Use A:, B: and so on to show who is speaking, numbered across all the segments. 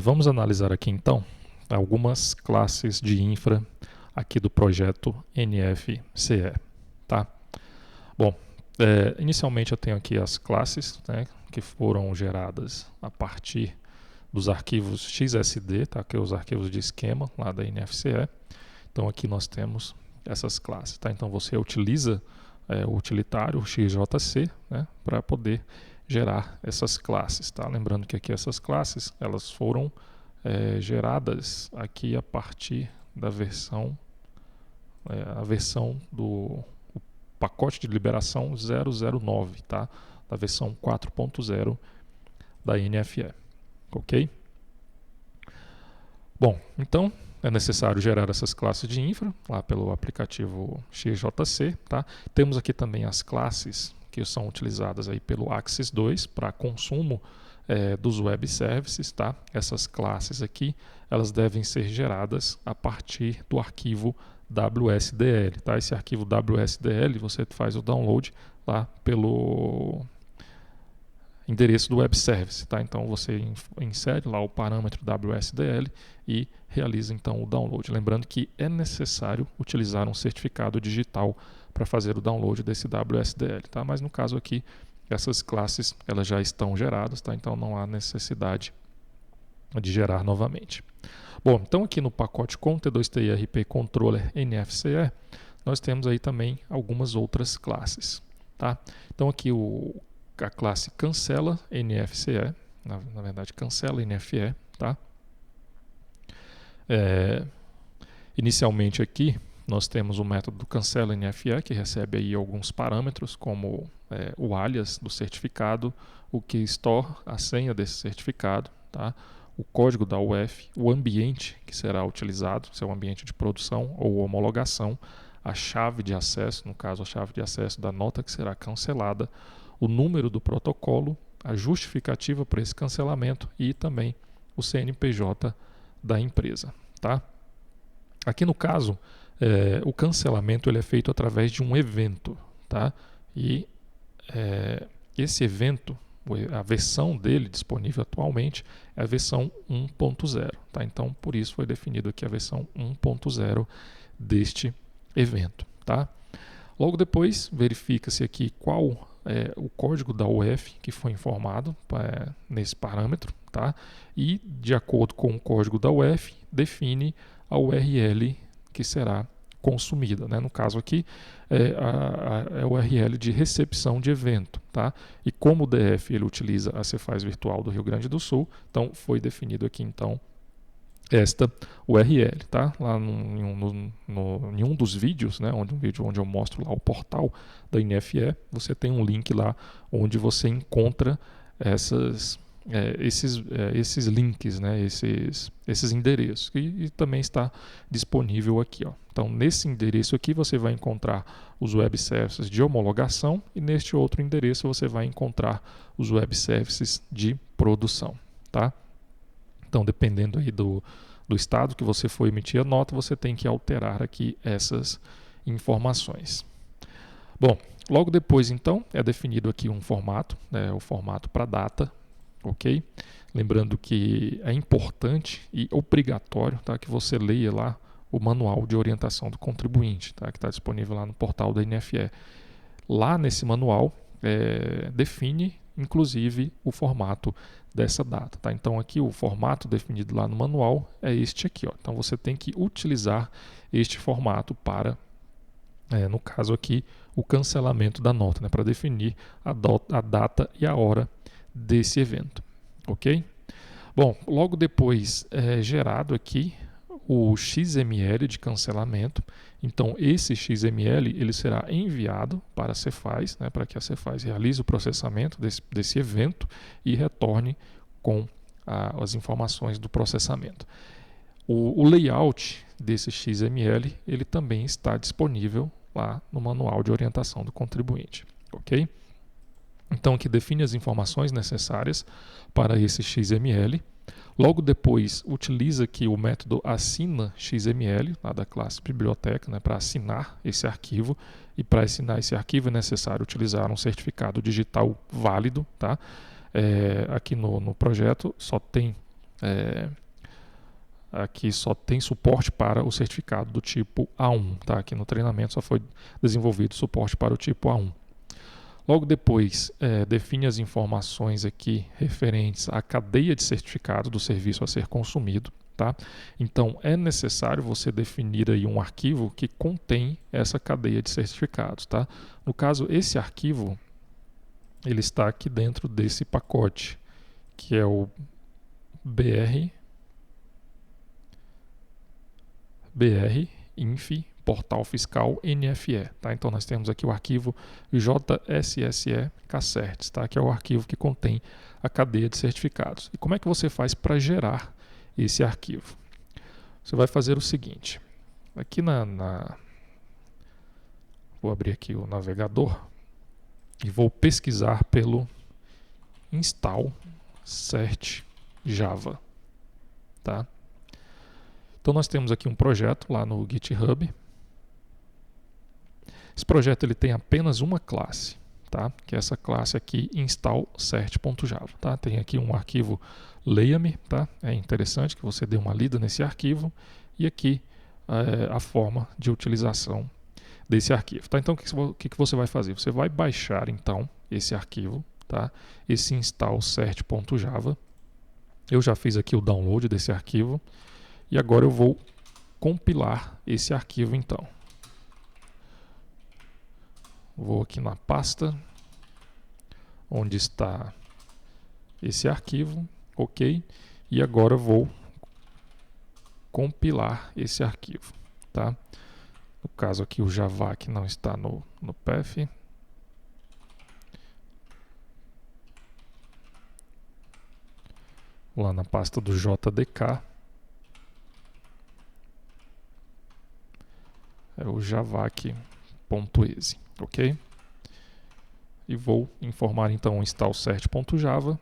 A: Vamos analisar aqui então algumas classes de infra aqui do projeto NFCE, tá? Bom, inicialmente eu tenho aqui as classes, né, que foram geradas a partir dos arquivos XSD, tá? Que é os arquivos de esquema lá da NFCE. Então aqui nós temos essas classes, tá? Então você utiliza o utilitário XJC, né, para poder gerar essas classes, tá? Lembrando que aqui essas classes elas foram geradas aqui a partir da versão a versão do pacote de liberação 009, tá? Da versão 4.0 da NFE, ok? Bom, então é necessário gerar essas classes de infra lá pelo aplicativo XJC, tá? Temos aqui também as classes que são utilizadas aí pelo Axis 2 para consumo dos web services, tá? Essas classes aqui, elas devem ser geradas a partir do arquivo WSDL, tá? Esse arquivo WSDL você faz o download lá pelo endereço do web service, tá? Então você insere lá o parâmetro WSDL e realiza então o download. Lembrando que é necessário utilizar um certificado digital para fazer o download desse WSDL, tá? Mas no caso aqui, essas classes elas já estão geradas, tá? Então não há necessidade de gerar novamente. Bom, então aqui no pacote com T2TIRP Controller NFCE, nós temos aí também algumas outras classes, tá? Então aqui a classe cancela NFCE, na verdade cancela NFE, tá? Inicialmente aqui nós temos o método do cancela NFE, que recebe aí alguns parâmetros como o alias do certificado, o key store, a senha desse certificado, tá? O código da UF, o ambiente que será utilizado, se é um ambiente de produção ou homologação, a chave de acesso, no caso a chave de acesso da nota que será cancelada, o número do protocolo, a justificativa para esse cancelamento e também o CNPJ da empresa, tá? Aqui no caso, o cancelamento ele é feito através de um evento, tá? E esse evento, a versão dele disponível atualmente é a versão 1.0, tá? Então, por isso foi definido aqui a versão 1.0 deste evento, tá? Logo depois, verifica-se aqui qual é o código da UF que foi informado nesse parâmetro, tá? E, de acordo com o código da UF, define a URL que será consumida, né? No caso aqui é a URL de recepção de evento, tá? E como o DF ele utiliza a Cefaz Virtual do Rio Grande do Sul, então foi definido aqui então esta URL, tá? Lá em um dos vídeos, né? Um vídeo onde eu mostro lá o portal da NFE, você tem um link lá onde você encontra esses links, né? esses endereços, e também está disponível aqui, ó. Então, nesse endereço aqui você vai encontrar os web services de homologação e neste outro endereço você vai encontrar os web services de produção, tá? Então, dependendo aí do estado que você for emitir a nota, você tem que alterar aqui essas informações. Bom, logo depois, então, é definido aqui um formato, o formato para data, ok? Lembrando que é importante e obrigatório, tá, que você leia lá o manual de orientação do contribuinte, tá, que está disponível lá no portal da NFE. Lá nesse manual define, inclusive, o formato dessa data, tá? Então aqui o formato definido lá no manual é este aqui, ó. Então você tem que utilizar este formato para, no caso aqui, o cancelamento da nota, né? Para definir a data e a hora desse evento, ok? Bom, logo depois é gerado aqui o XML de cancelamento. Então esse XML ele será enviado para a Cefaz, né, para que a Cefaz realize o processamento desse evento e retorne com as informações do processamento. O layout desse XML ele também está disponível lá no manual de orientação do contribuinte, ok? Então aqui define as informações necessárias para esse XML. Logo depois, utiliza aqui o método assina XML, lá da classe biblioteca, né, para assinar esse arquivo. E para assinar esse arquivo é necessário utilizar um certificado digital válido, tá? Aqui no projeto só tem Aqui só tem suporte para o certificado do tipo A1, tá? Aqui no treinamento só foi desenvolvido suporte para o tipo A1. Logo depois, define as informações aqui referentes à cadeia de certificados do serviço a ser consumido, tá? Então, é necessário você definir aí um arquivo que contém essa cadeia de certificados, tá? No caso, esse arquivo, ele está aqui dentro desse pacote, que é o BR Inf Portal Fiscal NFE, tá? Então nós temos aqui o arquivo JSSE Cacertes, tá? Que é o arquivo que contém a cadeia de certificados. E como é que você faz para gerar esse arquivo? Você vai fazer o seguinte, aqui vou abrir aqui o navegador e vou pesquisar pelo install cert Java, tá? Então nós temos aqui um projeto lá no GitHub. Esse projeto ele tem apenas uma classe, tá? Que é essa classe aqui, install-cert.java, tá? Tem aqui um arquivo leia-me, tá? É interessante que você dê uma lida nesse arquivo e aqui a forma de utilização desse arquivo, tá? Então o que você vai fazer? Você vai baixar então esse arquivo, tá? Esse install-cert.java. Eu já fiz aqui o download desse arquivo. E agora eu vou compilar esse arquivo então. Vou aqui na pasta onde está esse arquivo, ok? E agora eu vou compilar esse arquivo, tá? No caso aqui o Java que não está no path. Lá na pasta do JDK. É o javac.exe, ok? E vou informar então o install-cert.java.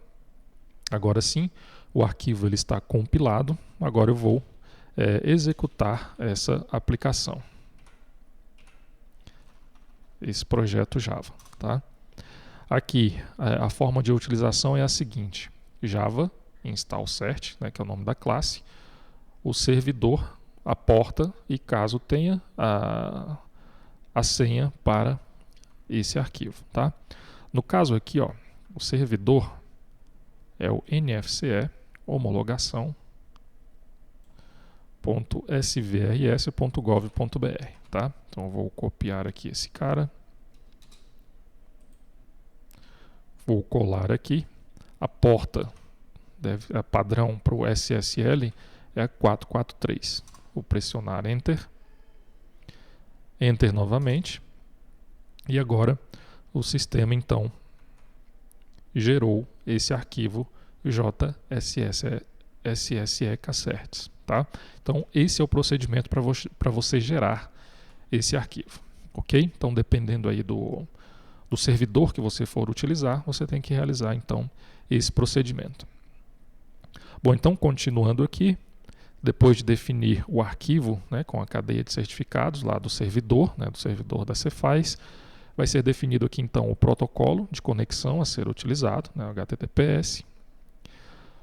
A: Agora sim, o arquivo ele está compilado. Agora eu vou executar essa aplicação, esse projeto Java, tá? Aqui a forma de utilização é a seguinte: Java install-cert, né, que é o nome da classe, o servidor, a porta e caso tenha a senha para esse arquivo, tá? No caso aqui, ó, o servidor é o nfce homologação.svrs.gov.br, tá? Então eu vou copiar aqui esse cara, vou colar aqui, a porta padrão para o SSL é a 443. Vou pressionar Enter, Enter novamente, e agora o sistema então gerou esse arquivo JSSE Cacertes, tá? Então esse é o procedimento para você gerar esse arquivo, ok? Então dependendo aí do servidor que você for utilizar, você tem que realizar então esse procedimento. Bom, então continuando aqui, depois de definir o arquivo, né, com a cadeia de certificados lá do servidor, né, do servidor da Cefaz, vai ser definido aqui então o protocolo de conexão a ser utilizado, né, o HTTPS.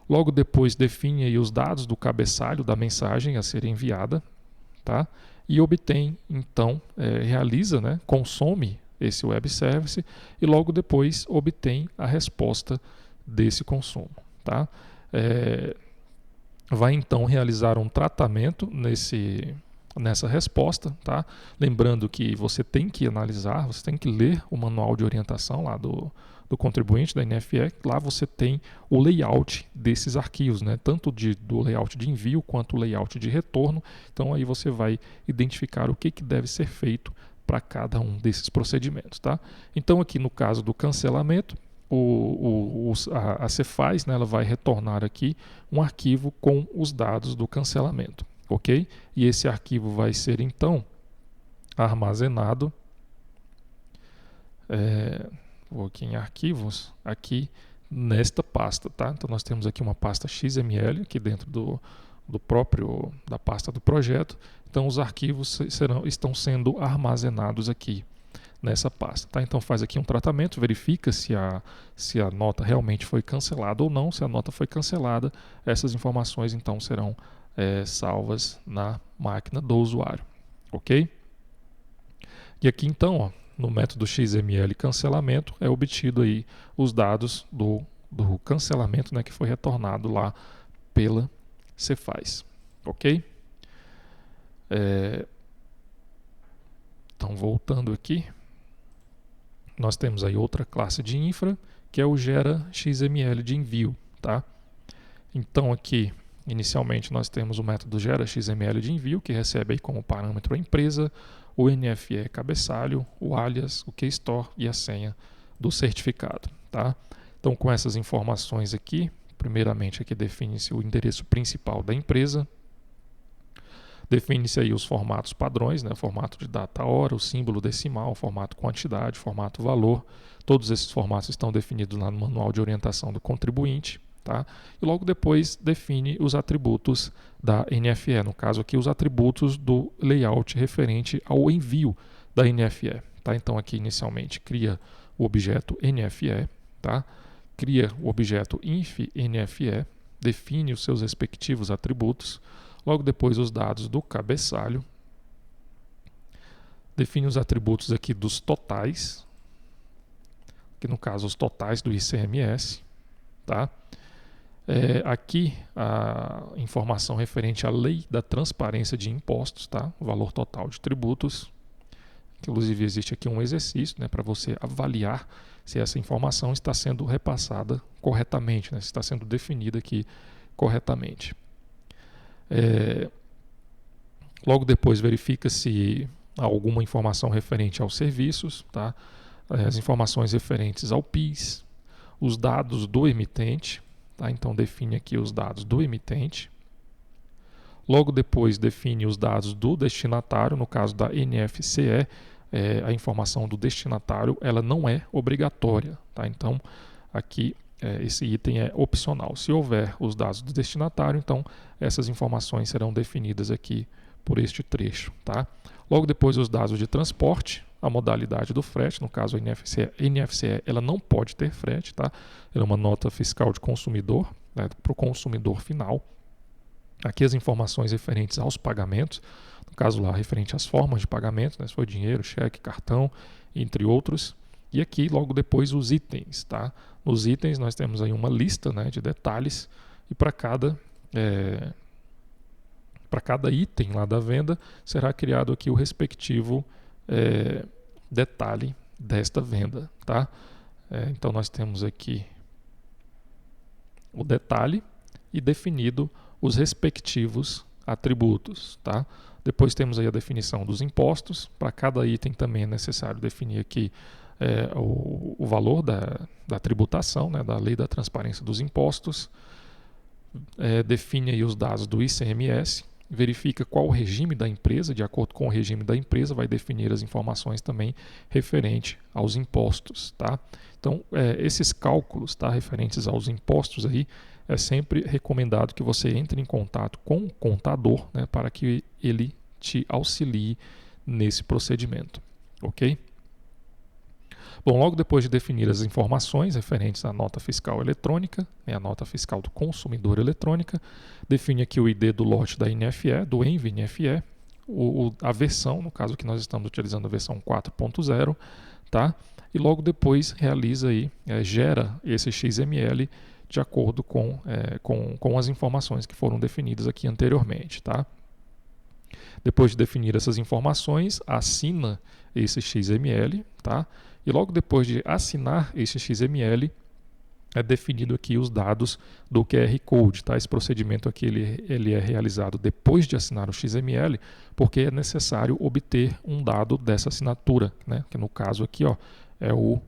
A: Logo depois define aí os dados do cabeçalho da mensagem a ser enviada, tá? E obtém então, realiza, né, consome esse web service e logo depois obtém a resposta desse consumo, tá? Vai então realizar um tratamento nessa resposta, tá? Lembrando que você tem que analisar, você tem que ler o manual de orientação lá do contribuinte da NFE. Lá você tem o layout desses arquivos, né? Tanto do layout de envio quanto o layout de retorno. Então aí você vai identificar o que deve ser feito para cada um desses procedimentos, tá? Então aqui no caso do cancelamento, a Cefaz, né, ela vai retornar aqui um arquivo com os dados do cancelamento, ok? E esse arquivo vai ser então armazenado, vou aqui em arquivos, aqui nesta pasta, tá? Então nós temos aqui uma pasta XML aqui dentro da pasta do projeto. Então os arquivos estão sendo armazenados aqui nessa pasta. Tá? Então faz aqui um tratamento, verifica se a nota realmente foi cancelada ou não. Se a nota foi cancelada, essas informações então serão salvas na máquina do usuário. Ok? E aqui então, ó, no método XML cancelamento, é obtido aí os dados do cancelamento, né, que foi retornado lá pela Cefaz. Ok? Então, voltando aqui, nós temos aí outra classe de infra, que é o gera XML de envio. Tá? Então, aqui, inicialmente, nós temos o método gera XML de envio, que recebe aí como parâmetro a empresa, o NFE cabeçalho, o alias, o keystore e a senha do certificado. Tá? Então, com essas informações aqui, primeiramente aqui define-se o endereço principal da empresa, define-se aí os formatos padrões, né? Formato de data hora, o símbolo decimal, formato quantidade, formato valor. Todos esses formatos estão definidos lá no manual de orientação do contribuinte. Tá? E logo depois define os atributos da NFE, no caso aqui os atributos do layout referente ao envio da NFE. Tá? Então aqui inicialmente cria o objeto NFE, tá? Cria o objeto inf.nfe, define os seus respectivos atributos, logo depois os dados do cabeçalho, define os atributos aqui dos totais, que no caso os totais do ICMS, tá? Aqui a informação referente à lei da transparência de impostos, tá? O valor total de tributos. Inclusive existe aqui um exercício, né, para você avaliar se essa informação está sendo repassada corretamente, né, se está sendo definida aqui corretamente. Logo depois verifica se há alguma informação referente aos serviços, tá? As informações referentes ao PIS, os dados do emitente. Tá? Então define aqui os dados do emitente. Logo depois define os dados do destinatário, no caso da NFCE, a informação do destinatário ela não é obrigatória. Tá? Então aqui esse item é opcional. Se houver os dados do destinatário, então essas informações serão definidas aqui por este trecho. Tá? Logo depois os dados de transporte, a modalidade do frete, no caso a NFCE ela não pode ter frete, tá? Ela é uma nota fiscal de consumidor, né, para o consumidor final. Aqui as informações referentes aos pagamentos, no caso lá referente às formas de pagamento, né, se for dinheiro, cheque, cartão, entre outros. E aqui logo depois os itens, tá? Nos itens nós temos aí uma lista, né, de detalhes e para cada item lá da venda será criado aqui o respectivo detalhe desta venda, tá? Então nós temos aqui o detalhe e definido os respectivos atributos, tá? Depois temos aí a definição dos impostos. Para cada item também é necessário definir aqui o valor da tributação, né, da lei da transparência dos impostos. Define aí os dados do ICMS, verifica qual o regime da empresa, de acordo com o regime da empresa, vai definir as informações também referente aos impostos. Tá? Então, esses cálculos, tá, referentes aos impostos, aí, é sempre recomendado que você entre em contato com o contador, né, para que ele te auxilie nesse procedimento. Ok? Bom, logo depois de definir as informações referentes à nota fiscal eletrônica, né, a nota fiscal do consumidor eletrônica, define aqui o ID do lote da NFE, do ENV-NFE, a versão, no caso que nós estamos utilizando a versão 4.0, tá? E logo depois realiza aí, gera esse XML de acordo com as informações que foram definidas aqui anteriormente, tá? Depois de definir essas informações, assina esse XML, tá? E logo depois de assinar esse XML, é definido aqui os dados do QR Code. Tá? Esse procedimento aqui ele é realizado depois de assinar o XML, porque é necessário obter um dado dessa assinatura, né? Que no caso aqui é o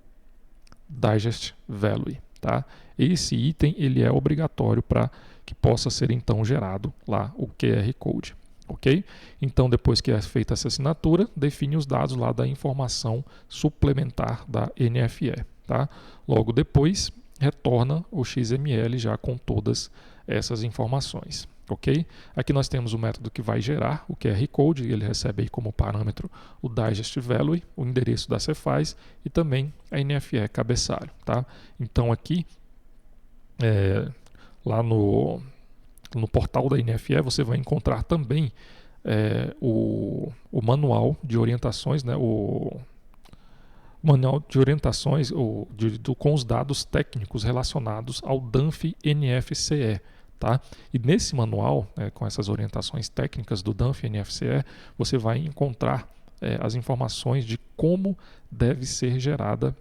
A: Digest Value. Tá? Esse item ele é obrigatório para que possa ser então gerado lá o QR Code. Ok? Então, depois que é feita essa assinatura, define os dados lá da informação suplementar da NFE. Tá? Logo depois, retorna o XML já com todas essas informações. Ok? Aqui nós temos o método que vai gerar o QR Code, ele recebe aí como parâmetro o Digest Value, o endereço da Cefaz e também a NFE cabeçalho. Tá? Então aqui, lá no portal da NFE, você vai encontrar também o manual de orientações, né, o manual de orientações com os dados técnicos relacionados ao DANF NFCE. Tá? E nesse manual, com essas orientações técnicas do DANF NFCE, você vai encontrar as informações de como deve ser gerada,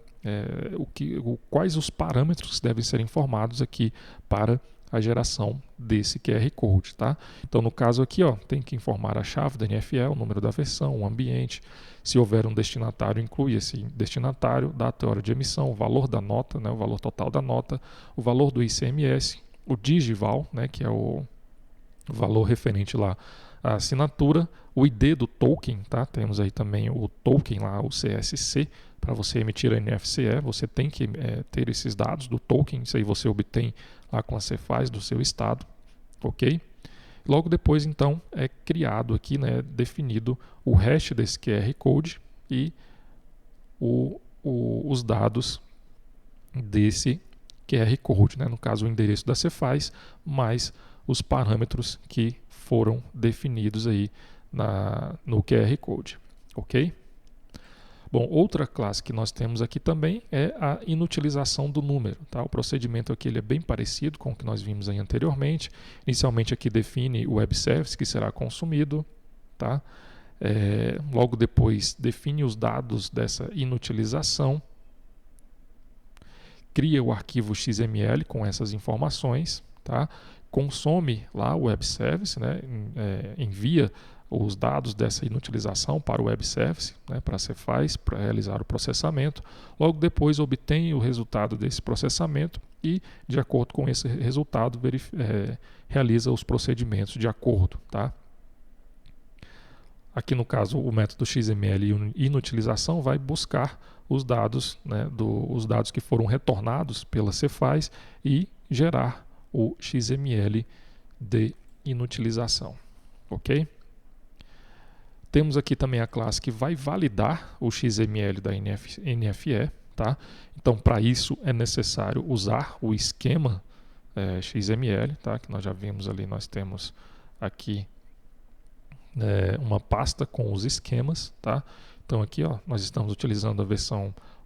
A: quais os parâmetros que devem ser informados aqui para a geração desse QR Code. Tá? Então, no caso aqui, tem que informar a chave da NFE, o número da versão, o ambiente. Se houver um destinatário, inclui esse destinatário, data e hora de emissão, o valor da nota, né, o valor total da nota, o valor do ICMS, o Digival, né, que é o valor referente lá à assinatura, o ID do token, tá? Temos aí também o token lá, o CSC, para você emitir a NFCE, você tem que ter esses dados do token, isso aí você obtém lá com a Cefaz do seu estado, ok? Logo depois, então, é criado aqui, né, definido o hash desse QR Code e os dados desse QR Code, né? No caso o endereço da Cefaz, mais os parâmetros que foram definidos aí no QR Code, ok? Bom, outra classe que nós temos aqui também é a inutilização do número. Tá? O procedimento aqui ele é bem parecido com o que nós vimos aí anteriormente. Inicialmente aqui define o web service que será consumido, tá? Logo depois define os dados dessa inutilização, cria o arquivo XML com essas informações, tá? Consome lá o web service, né? Envia os dados dessa inutilização para o web service, né? Para a Cefaz, para realizar o processamento. Logo depois obtém o resultado desse processamento e, de acordo com esse resultado, realiza os procedimentos de acordo. Tá? Aqui no caso o método XML inutilização vai buscar os dados, né, os dados que foram retornados pela Cefaz e gerar o XML de inutilização, ok? Temos aqui também a classe que vai validar o XML da NFE, tá? Então para isso é necessário usar o esquema XML, tá? Que nós já vimos ali, nós temos aqui uma pasta com os esquemas, tá? Então aqui nós estamos utilizando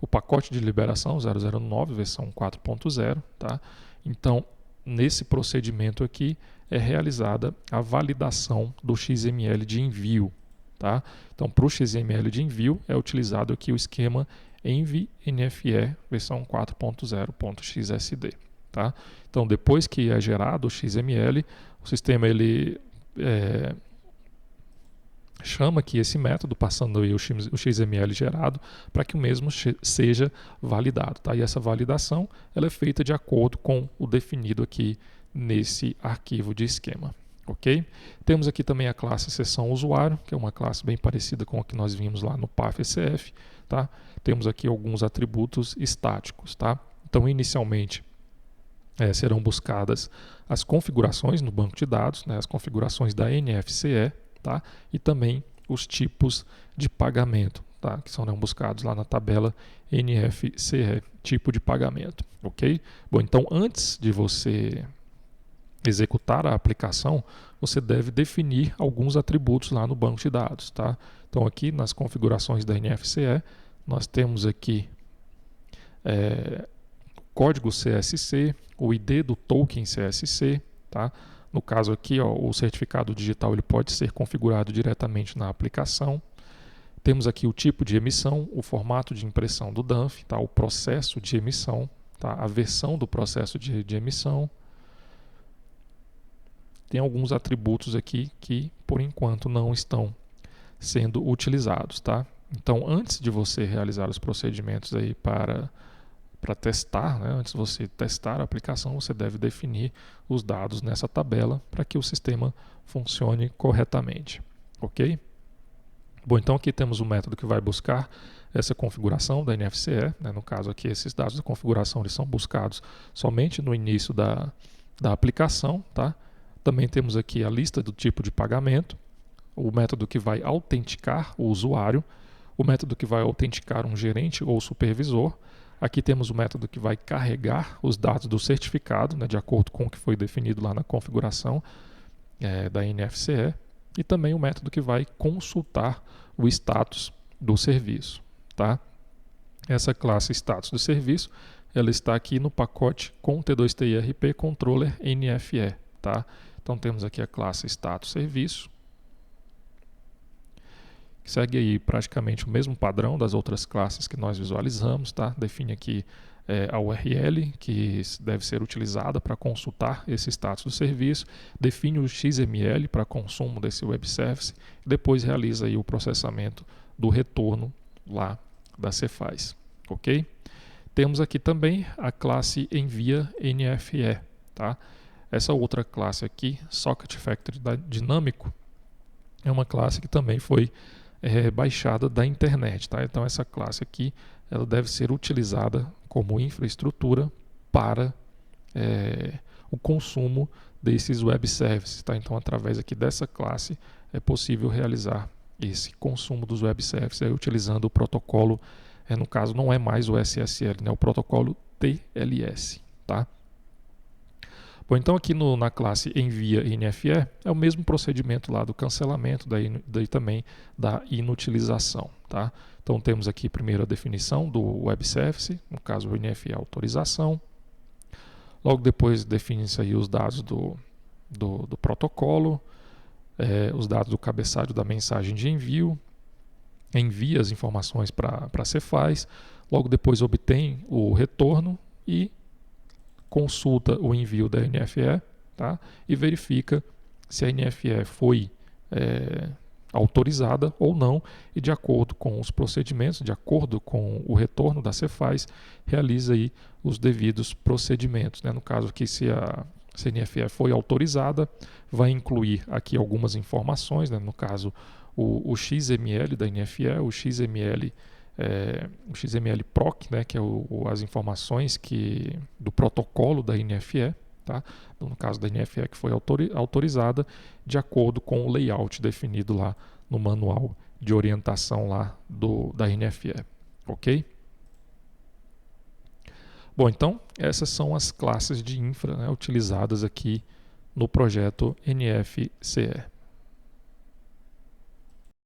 A: o pacote de liberação 009, versão 4.0, tá? Então nesse procedimento aqui é realizada a validação do XML de envio, tá? Então para o XML de envio é utilizado aqui o esquema env NFE versão 4.0.xsd, tá? Então depois que é gerado o XML, o sistema ele chama aqui esse método, passando aí o XML gerado, para que o mesmo seja validado. Tá? E essa validação ela é feita de acordo com o definido aqui nesse arquivo de esquema. Okay? Temos aqui também a classe seção usuário, que é uma classe bem parecida com a que nós vimos lá no PAF-ECF. Tá? Temos aqui alguns atributos estáticos. Tá? Então, inicialmente, serão buscadas as configurações no banco de dados, né? As configurações da NFCE, tá? E também os tipos de pagamento, tá? Que serão buscados lá na tabela NFCE, tipo de pagamento, ok? Bom, então antes de você executar a aplicação, você deve definir alguns atributos lá no banco de dados, tá? Então aqui nas configurações da NFCE, nós temos aqui código CSC, o ID do token CSC, tá? No caso aqui, o certificado digital ele pode ser configurado diretamente na aplicação. Temos aqui o tipo de emissão, o formato de impressão do DANF, tá? O processo de emissão, tá? A versão do processo de emissão. Tem alguns atributos aqui que, por enquanto, não estão sendo utilizados. Tá? Então, antes de você realizar os procedimentos aí para testar, né? Antes de você testar a aplicação, você deve definir os dados nessa tabela para que o sistema funcione corretamente, ok? Bom, então aqui temos o método que vai buscar essa configuração da NFCE, né? No caso aqui, esses dados da configuração eles são buscados somente no início da aplicação, tá? Também temos aqui a lista do tipo de pagamento, o método que vai autenticar o usuário, o método que vai autenticar um gerente ou supervisor. Aqui temos o método que vai carregar os dados do certificado, né, de acordo com o que foi definido lá na configuração da NFCE, e também o método que vai consultar o status do serviço. Tá? Essa classe status do serviço ela está aqui no pacote com T2T IRP Controller NFE. Tá? Então temos aqui a classe status serviço, que segue aí praticamente o mesmo padrão das outras classes que nós visualizamos. Tá? Define aqui a URL que deve ser utilizada para consultar esse status do serviço, define o XML para consumo desse web service, e depois realiza aí o processamento do retorno lá da Cefaz, ok? Temos aqui também a classe envia NFE, tá? Essa outra classe aqui, Socket Factory dinâmico, é uma classe que também foi baixada da internet, tá? Então essa classe aqui ela deve ser utilizada como infraestrutura para o consumo desses web services, tá? Então através aqui dessa classe é possível realizar esse consumo dos web services utilizando o protocolo, no caso não é mais o SSL, né? O protocolo TLS, tá? Bom, então aqui na classe envia NFE é o mesmo procedimento lá do cancelamento, daí também da inutilização, tá? Então temos aqui primeiro a definição do web service, no caso o NFE é autorização. Logo depois define-se aí os dados do protocolo, os dados do cabeçalho da mensagem de envio, envia as informações para a Cefaz, logo depois obtém o retorno e consulta o envio da NFE, tá? E verifica se a NFE foi autorizada ou não, e de acordo com os procedimentos, de acordo com o retorno da Cefaz, realiza aí os devidos procedimentos, né? No caso aqui, se a NFE foi autorizada, vai incluir aqui algumas informações, né? No caso o XML da NFE, o XML PROC, né, que é as informações do protocolo da NFE, tá? No caso da NFE que foi autorizada, de acordo com o layout definido lá no manual de orientação lá da NFE, ok? Bom, então essas são as classes de infra, né, utilizadas aqui no projeto NFCE.